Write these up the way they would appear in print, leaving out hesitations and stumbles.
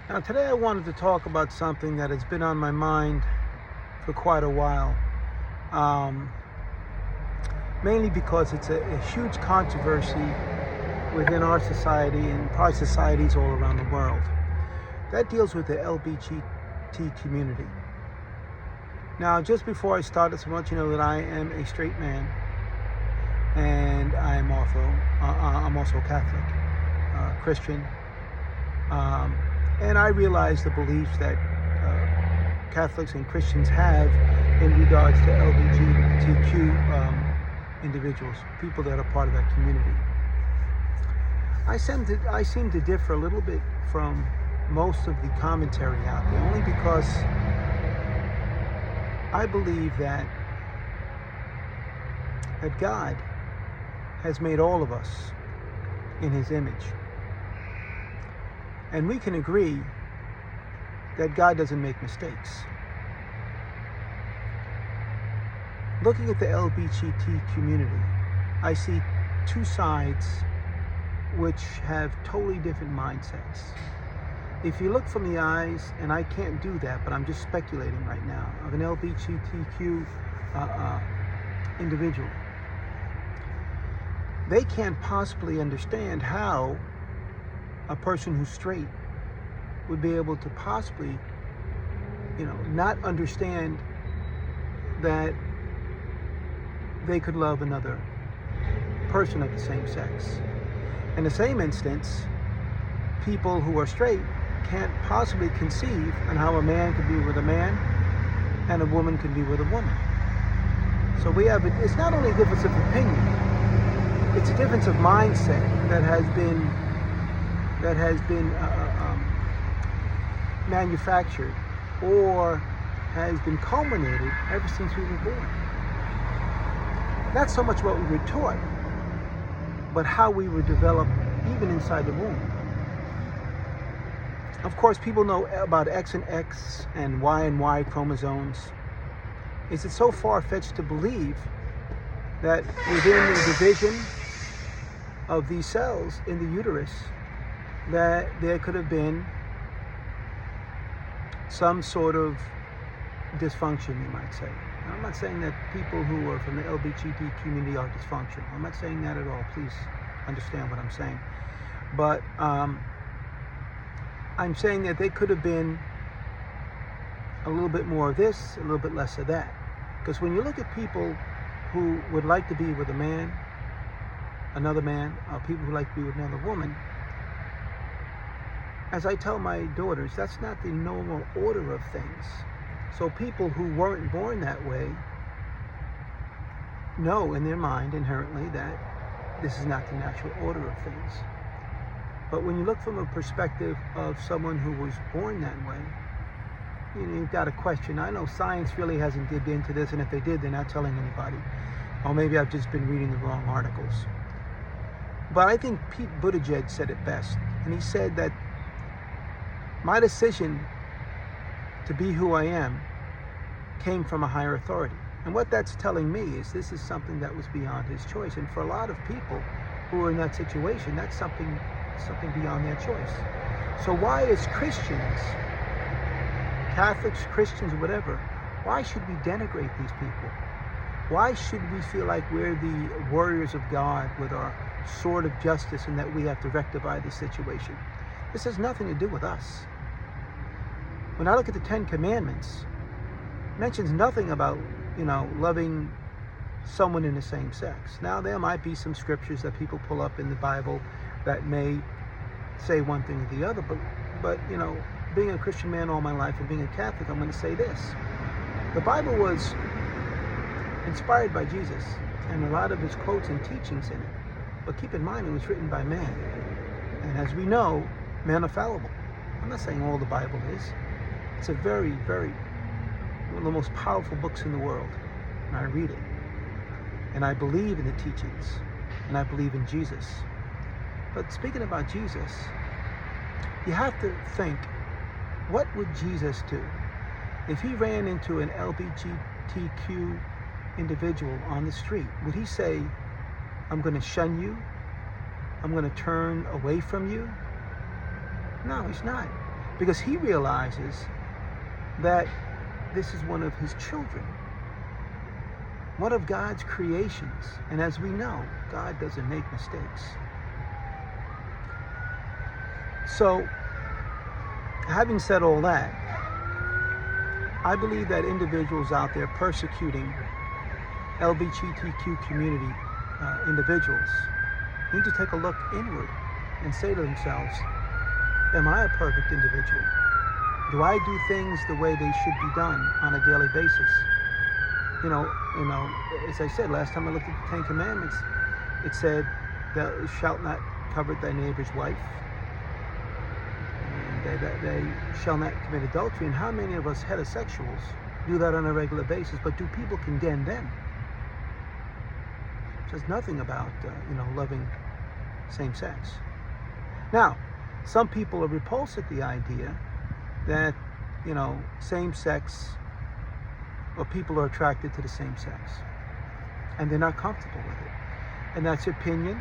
Now, today I wanted to talk about something that has been on my mind for quite a while, mainly because it's a huge controversy within our society and probably societies all around the world. That deals with the LBGT community. Now, just before I start this, I want you to know that I am a straight man, and I'm also Catholic, Christian. And I realize the beliefs that Catholics and Christians have in regards to LBGTQ individuals, people that are part of that community. I seem to differ a little bit from most of the commentary out there, only because I believe that God has made all of us in His image. And we can agree that God doesn't make mistakes. Looking at the LBGT community, I see two sides which have totally different mindsets. If you look from the eyes, and I can't do that, but I'm just speculating right now, of an LGBTQ individual, they can't possibly understand how a person who's straight would be able to possibly, not understand that they could love another person of the same sex. In the same instance, people who are straight can't possibly conceive on how a man could be with a man and a woman could be with a woman. So it's not only a difference of opinion, it's a difference of mindset that has been manufactured or has been culminated ever since we were born. Not so much what we were taught, but how we were developed even inside the womb. Of course, people know about X and X and Y chromosomes. Is it so far-fetched to believe that within the division of these cells in the uterus, that there could have been some sort of dysfunction, you might say? Now, I'm not saying that people who are from the LBGT community are dysfunctional. I'm not saying that at all. Please understand what I'm saying. But I'm saying that they could have been a little bit more of this, a little bit less of that. Because when you look at people who would like to be with a man, another man, or people who like to be with another woman, as I tell my daughters, that's not the normal order of things. So people who weren't born that way know in their mind inherently that this is not the natural order of things. But when you look from a perspective of someone who was born that way, you've got a question. I know science really hasn't digged into this, and if they did, they're not telling anybody. Or maybe I've just been reading the wrong articles. But I think Pete Buttigieg said it best, and he said that my decision to be who I am came from a higher authority. And what that's telling me is this is something that was beyond his choice. And for a lot of people who are in that situation, that's something beyond their choice. So why, as Christians, Catholics, Christians, whatever, why should we denigrate these people? Why should we feel like we're the warriors of God with our sword of justice and that we have to rectify this situation? This has nothing to do with us. When I look at the Ten Commandments, it mentions nothing about, loving someone in the same sex. Now, there might be some scriptures that people pull up in the Bible that may say one thing or the other, but being a Christian man all my life and being a Catholic, I'm going to say this. The Bible was inspired by Jesus and a lot of his quotes and teachings in it. But keep in mind, it was written by man. And as we know, men are fallible. I'm not saying all the Bible is. It's a very, very, one of the most powerful books in the world. And I read it. And I believe in the teachings. And I believe in Jesus. But speaking about Jesus, you have to think, what would Jesus do if he ran into an LBGTQ individual on the street? Would he say, I'm going to shun you? I'm going to turn away from you? No, he's not. because he realizes that this is one of his children, one of God's creations. And as we know, God doesn't make mistakes. So, having said all that, I believe that individuals out there persecuting LBGTQ community individuals need to take a look inward and say to themselves, am I a perfect individual? Do I do things the way they should be done on a daily basis? You know, as I said, last time I looked at the Ten Commandments, it said, thou shalt not covet thy neighbor's wife, and they shall not commit adultery. And how many of us heterosexuals do that on a regular basis? But do people condemn them? It says nothing about, loving same sex. Now, some people are repulsed at the idea that, same sex, or people are attracted to the same sex, and they're not comfortable with it. And that's their opinion,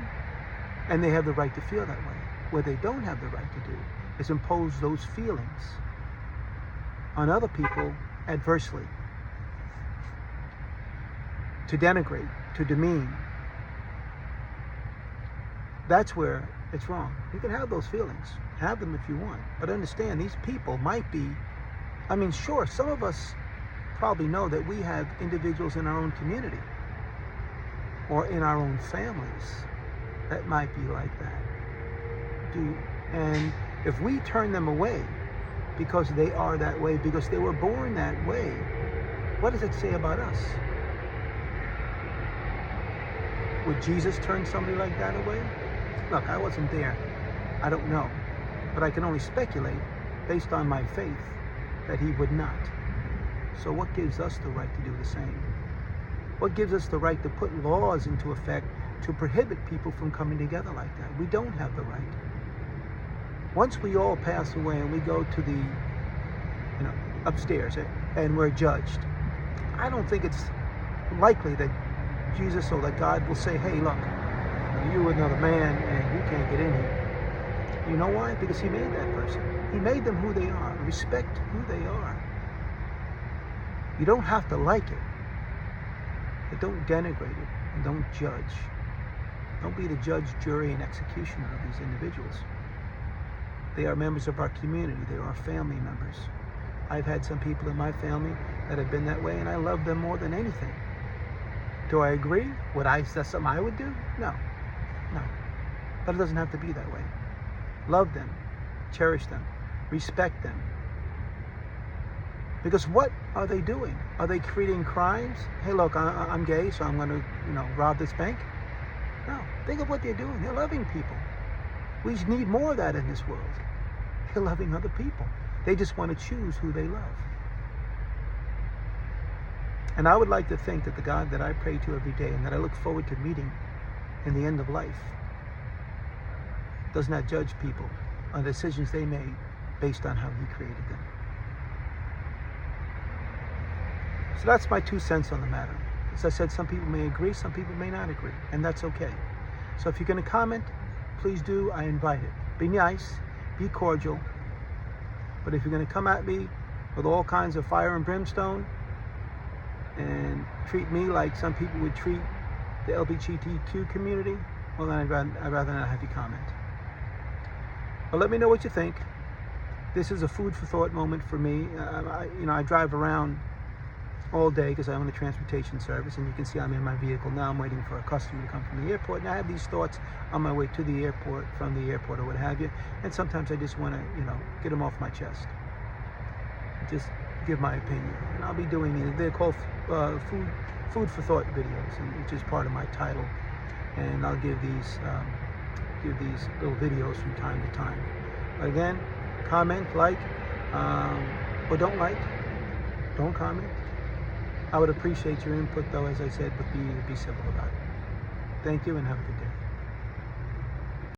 and they have the right to feel that way. What they don't have the right to do is impose those feelings on other people adversely, to denigrate, to demean. That's where it's wrong. You can have those feelings. Have them if you want. But understand, these people might be, sure, some of us probably know that we have individuals in our own community or in our own families that might be like that. And if we turn them away because they are that way, because they were born that way, what does it say about us? Would Jesus turn somebody like that away? Look, I wasn't there. I don't know. But I can only speculate based on my faith that he would not. So what gives us the right to do the same? What gives us the right to put laws into effect to prohibit people from coming together like that? We don't have the right. Once we all pass away and we go to the, upstairs and we're judged, I don't think it's likely that Jesus or that God will say, hey, look, you're another man and you can't get in here. You know why? Because he made that person. He made them who they are. Respect who they are. You don't have to like it, but don't denigrate it and don't judge. Don't be the judge, jury, and executioner of these individuals. They are members of our community. They are our family members. I've had some people in my family that have been that way, and I love them more than anything. Do I agree? Is that something I would do? No. But it doesn't have to be that way. Love them, cherish them, respect them. Because what are they doing? Are they creating crimes? Hey, look, I'm gay, so I'm going to, rob this bank. No, think of what they're doing. They're loving people. We need more of that in this world. They're loving other people. They just want to choose who they love. And I would like to think that the God that I pray to every day and that I look forward to meeting in the end of life does not judge people on decisions they made based on how he created them. So that's my 2 cents on the matter. As I said, some people may agree, some people may not agree, and that's okay. So if you're going to comment, please do. I invite it. Be nice, be cordial, but if you're going to come at me with all kinds of fire and brimstone and treat me like some people would treat the LBGTQ community, well, then I'd rather not have you comment. But let me know what you think. This is a food for thought moment for me. I drive around all day because I own a transportation service, and you can see I'm in my vehicle now. I'm waiting for a customer to come from the airport, and I have these thoughts on my way to the airport, from the airport, or what have you. And sometimes I just want to, get them off my chest. Just give my opinion. And I'll be doing these. They're called food for thought videos, which is part of my title. And I'll give these little videos from time to time. But again, comment, like, or don't like. Don't comment. I would appreciate your input, though, as I said, but be civil about it. Thank you, and have a good day.